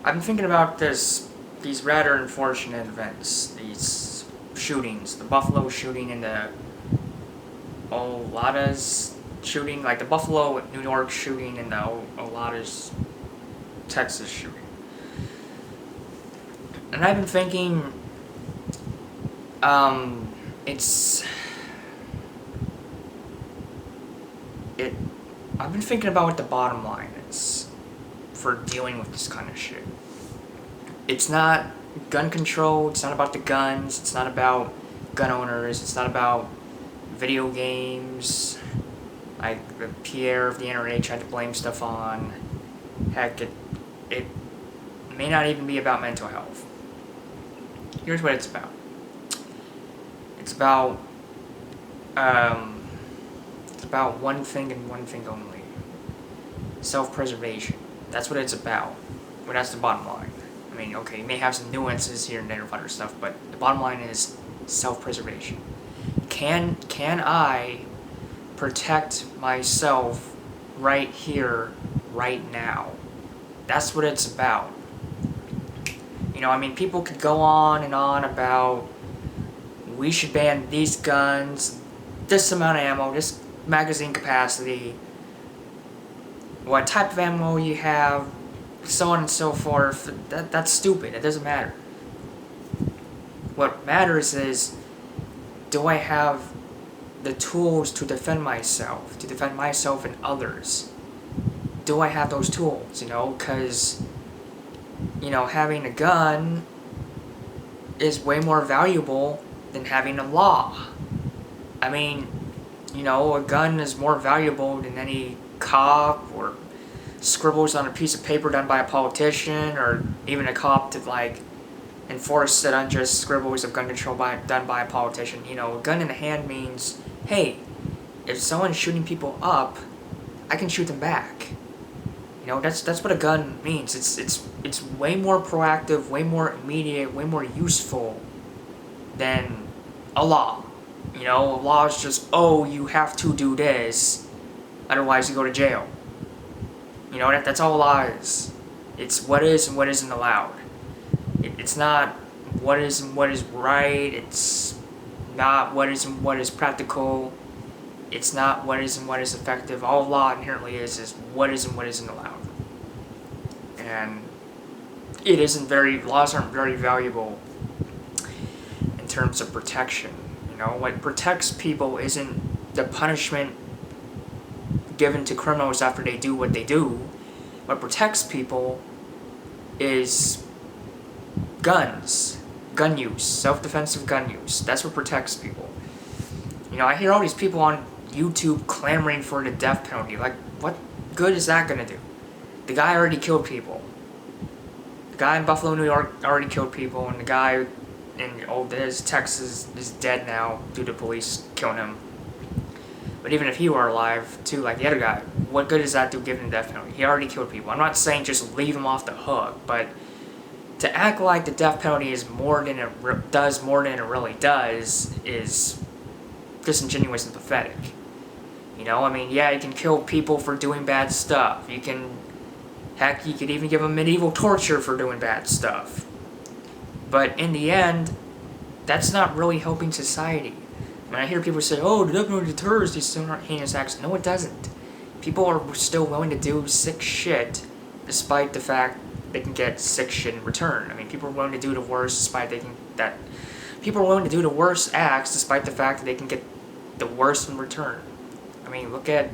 I've been thinking about these rather unfortunate events, these shootings, the Buffalo shooting and the Oladas shooting, like the Buffalo, New York shooting and the Oladas, Texas shooting. And I've been thinking, it's, it, I've been thinking about what the bottom line is for dealing with this kind of shit. It's not gun control, it's not about the guns, it's not about gun owners, it's not about video games, like the Pierre of the internet tried to blame stuff on. Heck, it may not even be about mental health. Here's what it's about. It's about one thing and one thing only. Self-preservation. That's what it's about. Well, that's the bottom line. I mean, okay, you may have some nuances here and there of other stuff, but the bottom line is self-preservation. Can I protect myself right here, right now? That's what it's about. You know, I mean, people could go on and on about we should ban these guns, this amount of ammo, this magazine capacity, what type of ammo you have, so on and so forth. That's stupid. It doesn't matter. What matters is, do I have the tools to defend myself and others? Do I have those tools, you know? Because, you know, having a gun is way more valuable than having a law. I mean, you know, a gun is more valuable than any cop or scribbles on a piece of paper done by a politician, or even a cop to, like, enforce that unjust scribbles of gun control done by a politician. You know, a gun in the hand means, hey, if someone's shooting people up, I can shoot them back. You know, that's what a gun means. It's way more proactive, way more immediate, way more useful than a law. You know, a law is just, oh, you have to do this, otherwise you go to jail. You know, that's all a law is. It's what is and what isn't allowed. It's not what is and what is right. It's not what is and what is practical. It's not what is and what is effective. All law inherently is what is and what isn't allowed. And laws aren't very valuable in terms of protection. You know, what protects people isn't the punishment given to criminals after they do what they do. What protects people is guns, gun use, self-defensive gun use. That's what protects people. You know, I hear all these people on YouTube clamoring for the death penalty. Like, what good is that gonna do? The guy already killed people. The guy in Buffalo, New York already killed people, and the guy in Odysee, Texas is dead now due to police killing him. But even if he were alive, too, like the other guy, what good does that do given the death penalty? He already killed people. I'm not saying just leave him off the hook, but to act like the death penalty is more than it really does is disingenuous and pathetic. You know, I mean, yeah, you can kill people for doing bad stuff. You could even give them medieval torture for doing bad stuff. But in the end, that's not really helping society. When I hear people say, oh, the death penalty deters these heinous acts, no, it doesn't. People are still willing to do sick shit despite the fact they can get sick shit in return. I mean, people are willing to do the worst people are willing to do the worst acts despite the fact that they can get the worst in return. I mean, look at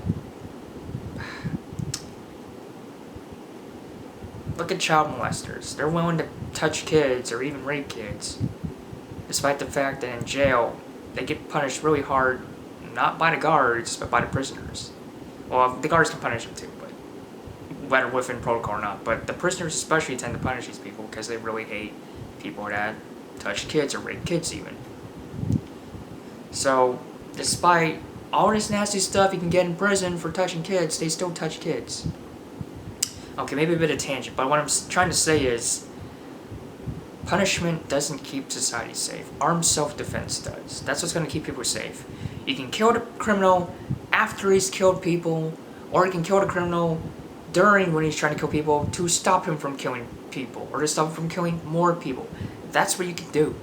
child molesters. They're willing to touch kids or even rape kids, despite the fact that in jail they get punished really hard, not by the guards, but by the prisoners. Well, the guards can punish them too, but whether within protocol or not. But the prisoners especially tend to punish these people because they really hate people that touch kids or rape kids even. So, despite all this nasty stuff you can get in prison for touching kids, they still touch kids. Okay, maybe a bit of tangent, but what I'm trying to say is punishment doesn't keep society safe. Armed self-defense does. That's what's going to keep people safe. You can kill the criminal after he's killed people, or you can kill the criminal during when he's trying to kill people to stop him from killing people or to stop him from killing more people. That's what you can do.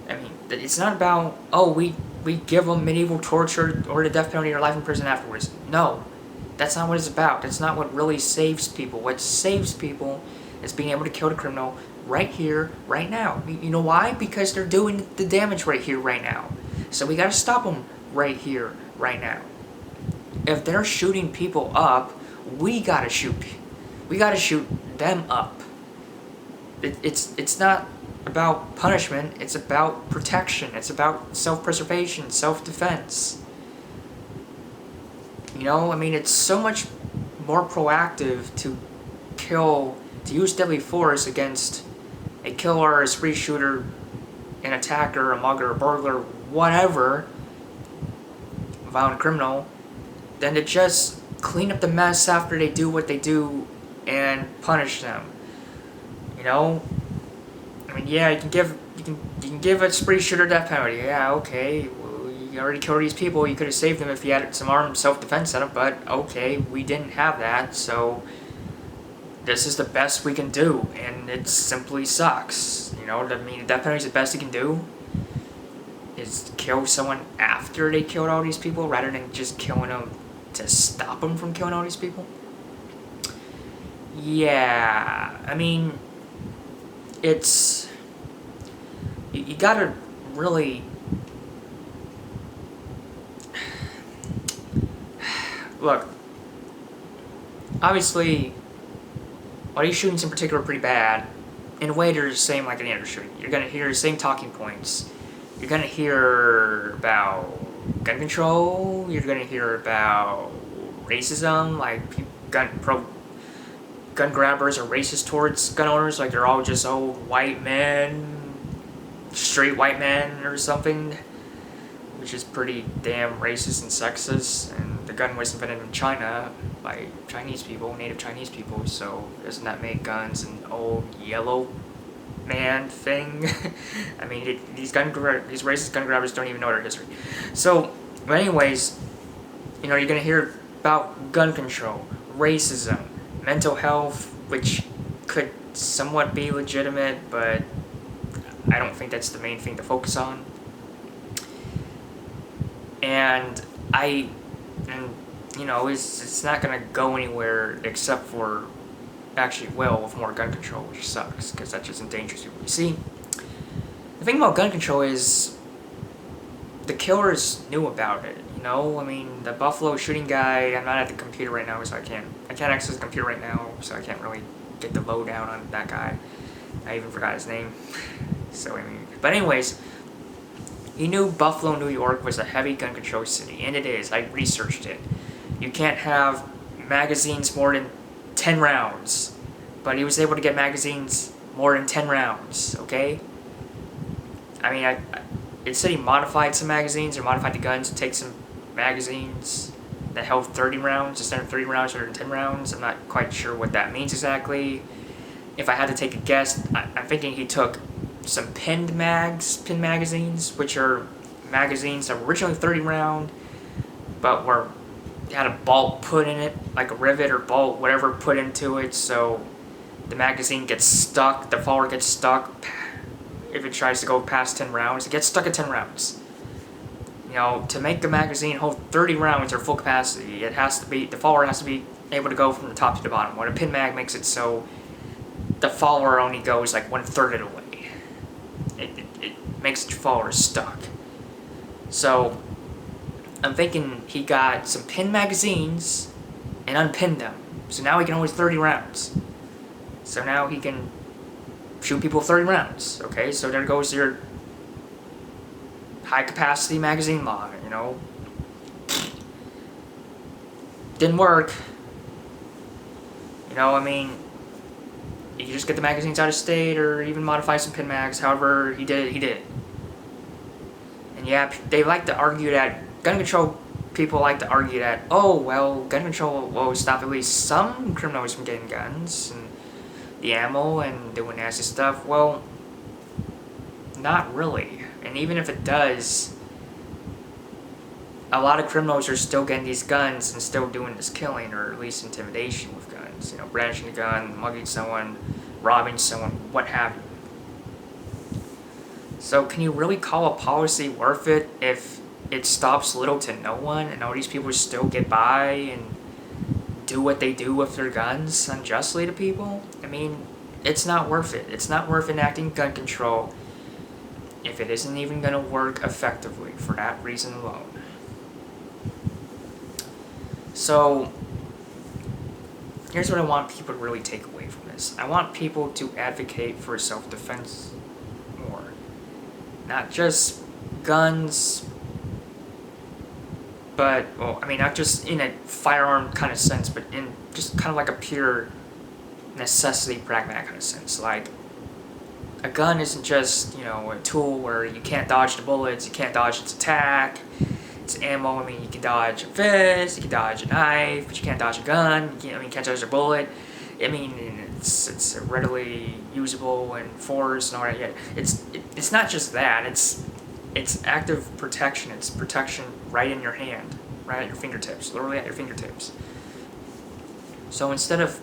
I mean, it's not about, oh, we give them medieval torture or the death penalty or life in prison afterwards. No, that's not what it's about. That's not what really saves people. What saves people is being able to kill the criminal right here, right now. You know why? Because they're doing the damage right here, right now. So we gotta stop them right here, right now. If they're shooting people up, we gotta shoot them up. It's not about punishment, it's about protection, it's about self-preservation, self-defense. You know, I mean, it's so much more proactive to use deadly force against a killer, a spree shooter, an attacker, a mugger, a burglar, whatever, a violent criminal, than to just clean up the mess after they do what they do and punish them. You know, I mean, yeah, you can give a spree shooter death penalty. Yeah, okay, well, you already killed these people. You could have saved them if you had some armed self-defense setup. But okay, we didn't have that, so this is the best we can do, and it simply sucks. You know, I mean, death penalty is the best you can do. Is kill someone after they killed all these people rather than just killing them to stop them from killing all these people. Yeah, I mean, it's, you gotta really, look, obviously, all these shootings in particular are pretty bad. In a way, they're the same like any other shooting. You're gonna hear the same talking points. You're gonna hear about gun control. You're gonna hear about racism, like gun grabbers are racist towards gun owners, like they're all just old white men, straight white men or something, which is pretty damn racist and sexist. And the gun was invented in China by Chinese people, native Chinese people, so doesn't that make guns an old yellow man thing? I mean, these racist gun grabbers don't even know their history. So, but anyways, you know, you're gonna hear about gun control, racism, mental health, which could somewhat be legitimate, but I don't think that's the main thing to focus on. And you know, it's not gonna go anywhere except for, actually will, with more gun control, which sucks, because that just endangers people. You see, the thing about gun control is the killers knew about it, you know? I mean, the Buffalo shooting guy, I'm not at the computer right now, so I can't access the computer right now, so I can't really get the lowdown on that guy. I even forgot his name. So, I mean, but anyways, he knew Buffalo, New York was a heavy gun control city, and it is. I researched it. You can't have magazines more than 10 rounds, but he was able to get magazines more than 10 rounds, okay? I mean, it said he modified some magazines, or modified the guns to take some magazines that held 30 rounds, instead of 30 rounds or 10 rounds. I'm not quite sure what that means exactly. If I had to take a guess, I'm thinking he took some pinned magazines, which are magazines that were originally 30 round, but had a bolt put in it, like a rivet or bolt, whatever, put into it, so the magazine gets stuck, the follower gets stuck. If it tries to go past 10 rounds, it gets stuck at 10 rounds. You know, to make the magazine hold 30 rounds or full capacity, the follower has to be able to go from the top to the bottom. When a pin mag makes it so the follower only goes like 1/3 of the way. It makes the follower stuck. So, I'm thinking he got some pin magazines and unpinned them. So now he can hold 30 rounds. So now he can shoot people 30 rounds. Okay, so there goes your high capacity magazine law, you know. Didn't work. You know, I mean, you can just get the magazines out of state or even modify some pin mags. However he did. And yeah, they like to argue that gun control people like to argue that, oh, well, gun control will stop at least some criminals from getting guns and the ammo and doing nasty stuff. Well, not really. And even if it does, a lot of criminals are still getting these guns and still doing this killing, or at least intimidation with guns. guns, brandishing a gun, mugging someone, robbing someone, what have you. So can you really call a policy worth it if it stops little to no one and all these people still get by and do what they do with their guns unjustly to people? I mean, it's not worth it. It's not worth enacting gun control if it isn't even going to work effectively for that reason alone. So, here's what I want people to really take away from this. I want people to advocate for self-defense more. Not just guns, but, not just in a firearm kind of sense, but in just kind of like a pure necessity, pragmatic kind of sense. Like, a gun isn't just, a tool where you can't dodge the bullets, you can't dodge its attack, its ammo. You can dodge a fist, you can dodge a knife, but you can't dodge a gun. You can't dodge a bullet. It's readily usable and force and all that. Yeah, it's not just that. It's active protection. It's protection right in your hand, right at your fingertips, literally at your fingertips. So instead of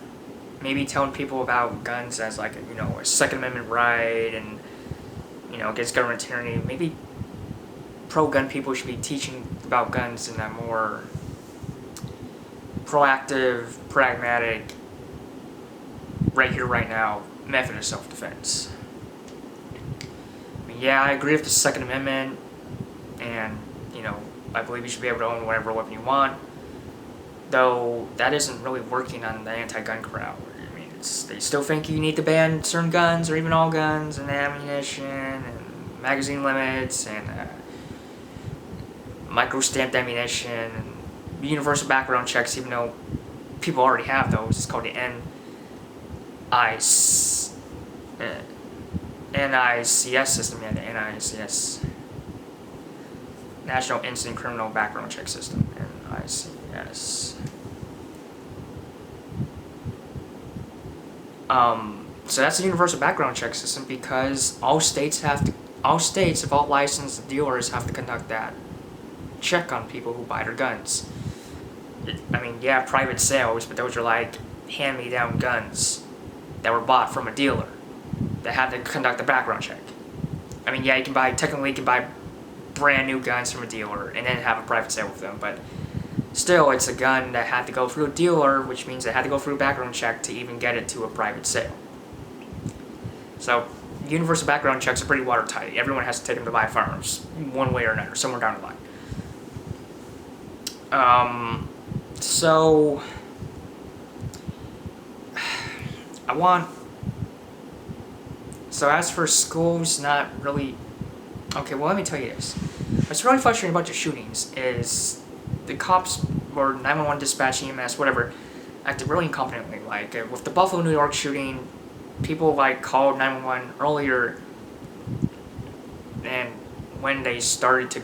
maybe telling people about guns as like a Second Amendment right and against government tyranny, maybe pro-gun people should be teaching about guns in a more proactive, pragmatic, right here, right now method of self-defense. Yeah, I agree with the Second Amendment, and I believe you should be able to own whatever weapon you want. Though that isn't really working on the anti-gun crowd. They still think you need to ban certain guns or even all guns and ammunition and magazine limits and micro-stamped ammunition and universal background checks, even though people already have those. It's called the NICS system, the NICS. National Instant Criminal Background Check System, NICS. So that's the universal background check system because all states of all licensed dealers have to conduct that check on people who buy their guns. Private sales, but those are like hand-me-down guns that were bought from a dealer that had to conduct a background check. You can buy brand new guns from a dealer and then have a private sale with them, but still, it's a gun that had to go through a dealer, which means it had to go through a background check to even get it to a private sale. So, universal background checks are pretty watertight. Everyone has to take them to buy firearms, one way or another, somewhere down the line. So, as for schools, not really. Okay, well, let me tell you this. What's really frustrating about the shootings is the cops or 911 dispatch, EMS, whatever, acted really incompetently. Like, with the Buffalo, New York shooting, people, called 911 earlier, and when they started to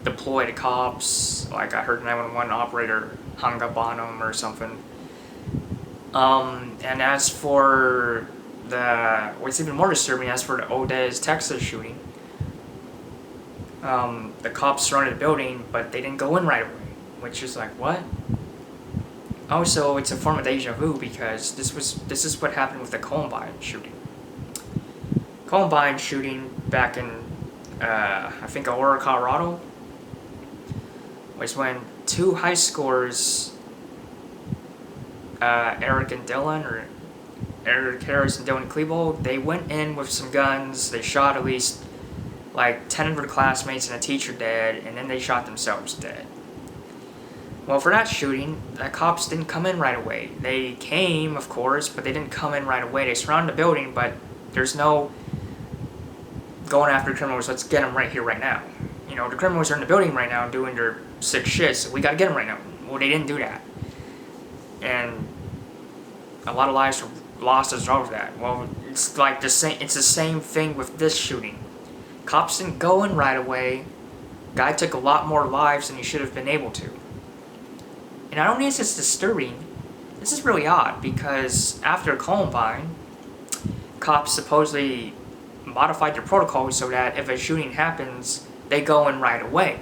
deploy the cops, I heard the 911 operator hung up on them or something. And as for what's even more disturbing, as for the Odysee, Texas shooting, the cops surrounded the building, but they didn't go in right away, which is like, what? Also, it's a form of deja vu because this is what happened with the Columbine shooting. Columbine shooting back in, I think Aurora, Colorado, was when two high schoolers, Eric Harris and Dylan Klebold, they went in with some guns. They shot at least 10 of their classmates and a teacher dead, and then they shot themselves dead. Well, for that shooting, the cops didn't come in right away. They came, of course, but they didn't come in right away. They surrounded the building, but there's no going after criminals, let's get them right here, right now. The criminals are in the building right now doing their sick shit, so we gotta get them right now. Well, they didn't do that. And a lot of lives were lost as a result of that. Well, it's the same thing with this shooting. Cops didn't go in right away. Guy took a lot more lives than he should have been able to. And not only is this disturbing, this is really odd because after Columbine, cops supposedly modified their protocol so that if a shooting happens, they go in right away.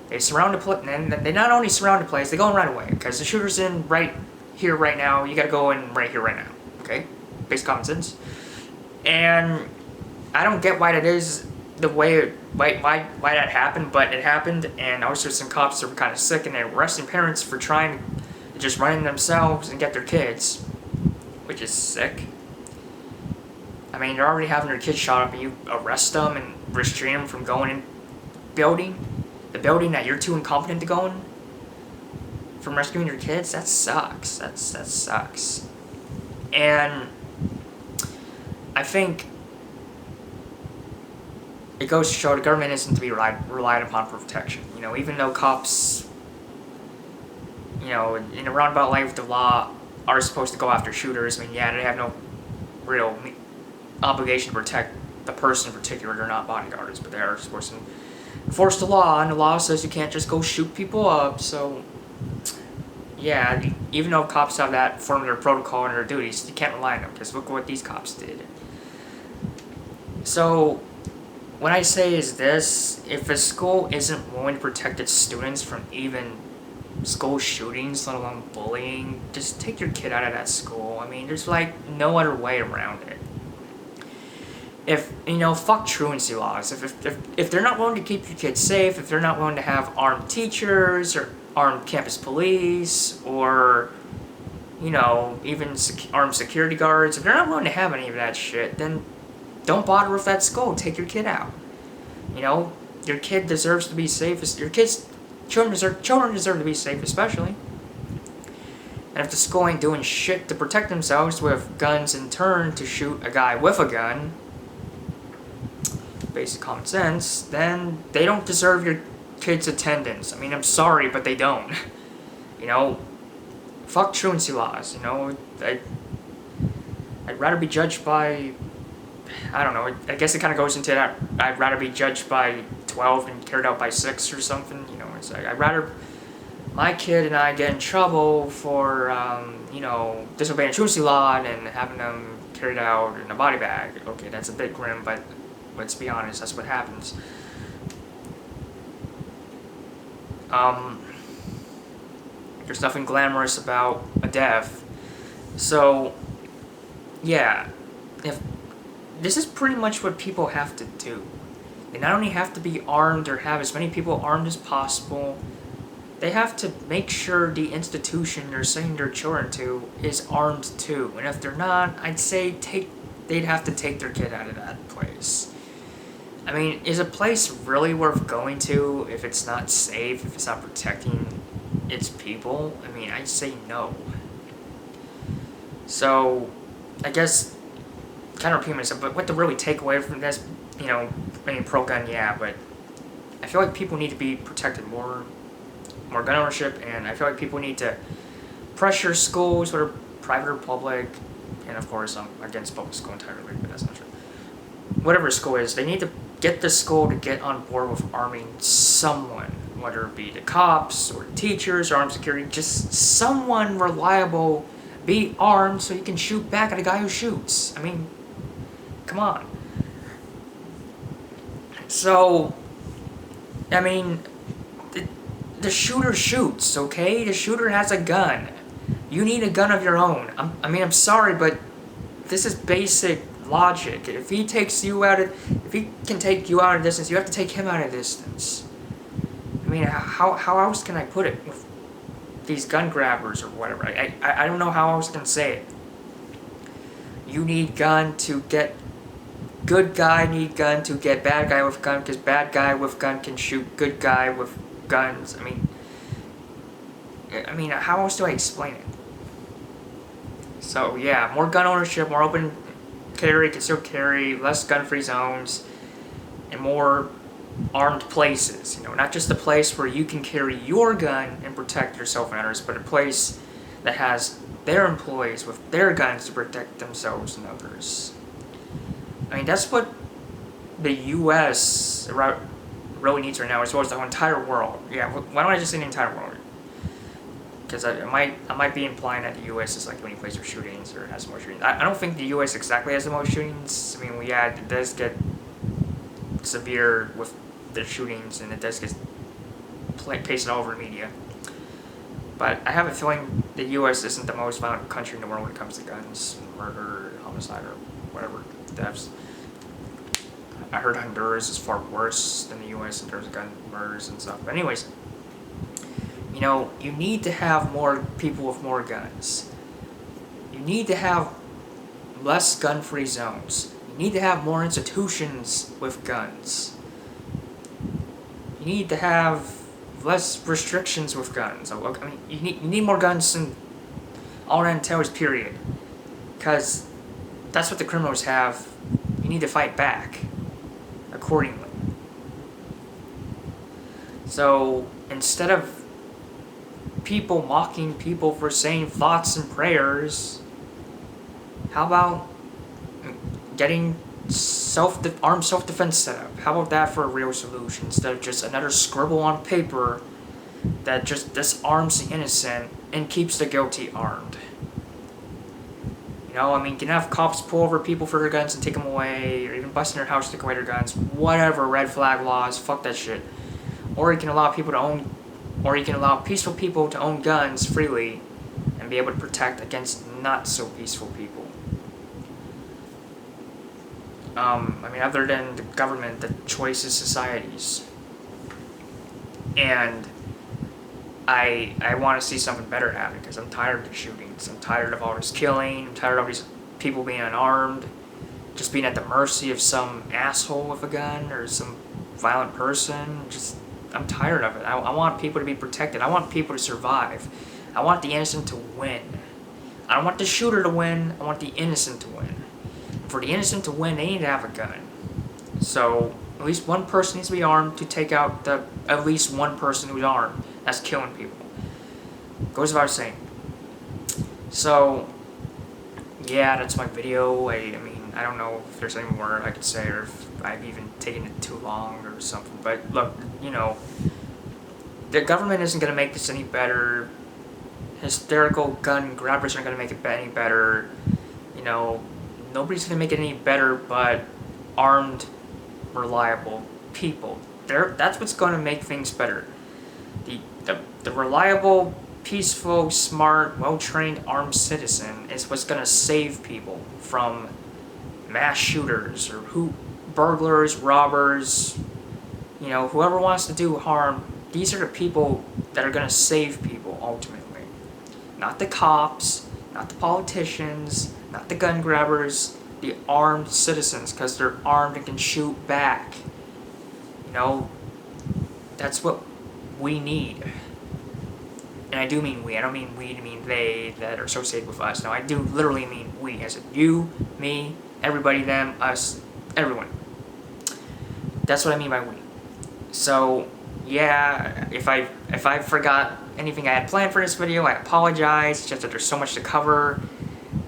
They surround the place, and they not only surround the place, they go in right away because the shooter's in right here right now. You gotta go in right here, right now. Okay? Basic common sense. And I don't get why that is the way, why that happened, but it happened, and also some cops are kind of sick, and they're arresting parents for trying to just run in themselves and get their kids, which is sick. I mean, they're already having their kids shot up, and you arrest them and restrain them from going in the building that you're too incompetent to go in, from rescuing your kids. That sucks. That sucks. And I think it goes to show the government isn't to be relied upon for protection. You know, even though cops, you know, in a roundabout way with the law, are supposed to go after shooters. I mean, yeah, they have no real obligation to protect the person in particular. They're not bodyguards, but they are supposed to enforce the law, and the law says you can't just go shoot people up. So, yeah, even though cops have that form of their protocol and their duties, you can't rely on them, because look what these cops did. So, what I say is this: if a school isn't willing to protect its students from even school shootings, let alone bullying, just take your kid out of that school. I mean, there's like no other way around it. If, you know, fuck truancy laws. If they're not willing to keep your kids safe, if they're not willing to have armed teachers or armed campus police or, you know, even armed security guards, if they're not willing to have any of that shit, then don't bother with that school. Take your kid out. You know, your kid deserves to be safe. Children deserve to be safe, especially. And if the school ain't doing shit to protect themselves with guns in turn to shoot a guy with a gun, basic common sense, then they don't deserve your kids' attendance. I mean, I'm sorry, but they don't. You know, fuck truancy laws. You know, I'd rather be judged by, I don't know, I guess it kind of goes into that, I'd rather be judged by 12 and carried out by 6 or something. You know, it's like, I'd rather my kid and I get in trouble for, you know, disobeying a truancy law and having them carried out in a body bag. Okay, that's a bit grim, but let's be honest, that's what happens. There's nothing glamorous about a death. So, yeah, if this is pretty much what people have to do. They not only have to be armed or have as many people armed as possible, they have to make sure the institution they're sending their children to is armed too. And if they're not, I'd say they'd have to take their kid out of that place. I mean, is a place really worth going to if it's not safe, if it's not protecting its people? I mean, I'd say no. So, I guess, kind of repeat myself, but what to really take away from this, you know, I mean, pro-gun, yeah, but I feel like people need to be protected more gun ownership, and I feel like people need to pressure schools, whether private or public, and of course, I'm against public school entirely, but that's not true. Whatever school is, they need to get the school to get on board with arming someone, whether it be the cops or teachers or armed security, just someone reliable, be armed so you can shoot back at a guy who shoots. I mean, come on. So, I mean, the shooter shoots, okay? The shooter has a gun. You need a gun of your own. I'm sorry, but this is basic logic. If he can take you out of distance, you have to take him out of distance. I mean, how else can I put it with these gun grabbers or whatever? I don't know how else I can say it. You need gun to get good guy, need gun to get bad guy with gun, because bad guy with gun can shoot good guy with guns. I mean, how else do I explain it? So yeah, more gun ownership, more open carry, concealed carry, less gun-free zones, and more armed places. You know, not just a place where you can carry your gun and protect yourself and others, but a place that has their employees with their guns to protect themselves and others. I mean, that's what the U.S. really needs right now, as well as the whole entire world. Yeah, why don't I just say the entire world? Because I might be implying that the U.S. is like the only place for shootings or has more shootings. I don't think the U.S. exactly has the most shootings. I mean, yeah, it does get severe with the shootings, and it does get pasted all over the media. But I have a feeling the U.S. isn't the most violent country in the world when it comes to guns, murder, homicide, or whatever thefts. I heard Honduras is far worse than the U.S. in terms of gun murders and stuff. But anyways, you know, you need to have more people with more guns. You need to have less gun-free zones. You need to have more institutions with guns. You need to have less restrictions with guns. I mean, you need more guns than all that entails, period. Because that's what the criminals have. You need to fight back accordingly. So instead of people mocking people for saying thoughts and prayers, how about getting armed self-defense set up? How about that for a real solution instead of just another scribble on paper that just disarms the innocent and keeps the guilty armed? You know, I mean, you can have cops pull over people for their guns and take them away, or even bust in their house to take away their guns. Whatever, red flag laws, fuck that shit. Or you can allow peaceful people to own guns freely and be able to protect against not so peaceful people. I mean, other than the government, the choice is society's. And I want to see something better happen because I'm tired of the shootings. I'm tired of all this killing. I'm tired of all these people being unarmed, just being at the mercy of some asshole with a gun or some violent person. I'm tired of it. I want people to be protected. I want people to survive. I want the innocent to win. I don't want the shooter to win. I want the innocent to win. For the innocent to win, they need to have a gun. So at least one person needs to be armed to take out at least one person who's armed that's killing people. Goes without saying. So yeah, that's my video. I mean, I don't know if there's any more I could say or if I've even taken it too long or something. But look, you know, the government isn't going to make this any better. Hysterical gun grabbers aren't going to make it any better. You know, nobody's going to make it any better but armed, reliable people. That's what's going to make things better. The reliable, peaceful, smart, well-trained armed citizen is what's going to save people from mass shooters or burglars, robbers, you know, whoever wants to do harm. These are the people that are going to save people ultimately. Not the cops, not the politicians, not the gun grabbers, the armed citizens, because they're armed and can shoot back. You know, that's what we need. And I do mean we. I don't mean we to mean they that are associated with us. No, I do literally mean we. As in you, me, everybody, them, us, everyone. That's what I mean by we. So, yeah, if I forgot anything I had planned for this video, I apologize. It's just that there's so much to cover,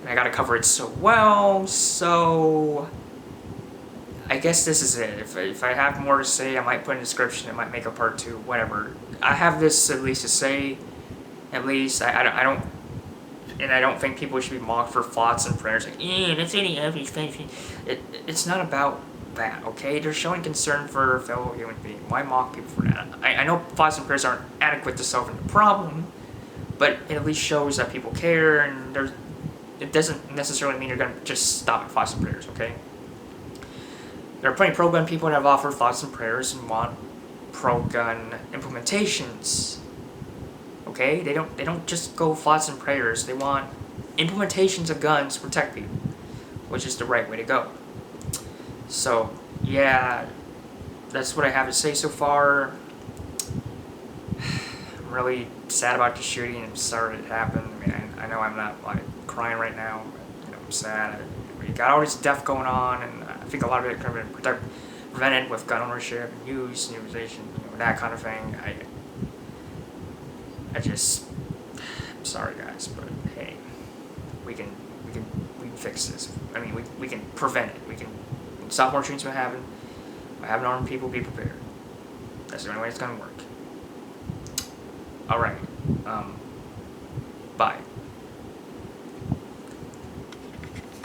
and I gotta cover it so well, so I guess this is it. If I have more to say, I might put in the description, I might make a part 2, whatever. I have this at least to say, at least. I don't think people should be mocked for thoughts and prayers. Like, that's any everything. It's not about that, okay? They're showing concern for a fellow human being. Why mock people for that? I know thoughts and prayers aren't adequate to solving the problem, but it at least shows that people care, and it doesn't necessarily mean you're going to just stop at thoughts and prayers, okay? There are plenty of pro-gun people that have offered thoughts and prayers and want pro-gun implementations. Okay? They don't just go thoughts and prayers. They want implementations of guns to protect people, which is the right way to go. So, yeah, that's what I have to say so far. I'm really sad about the shooting. I'm sorry it happened. I mean, I know I'm not like crying right now, but, you know, I'm sad. We got all this stuff going on, and I think a lot of it could have been prevented with gun ownership and use and utilization, you know, that kind of thing. I'm sorry guys, but hey, we can fix this. I mean, we can prevent it. We can stop more shootings from happening. By having armed people be prepared. That's the only way it's gonna work. Alright. Bye.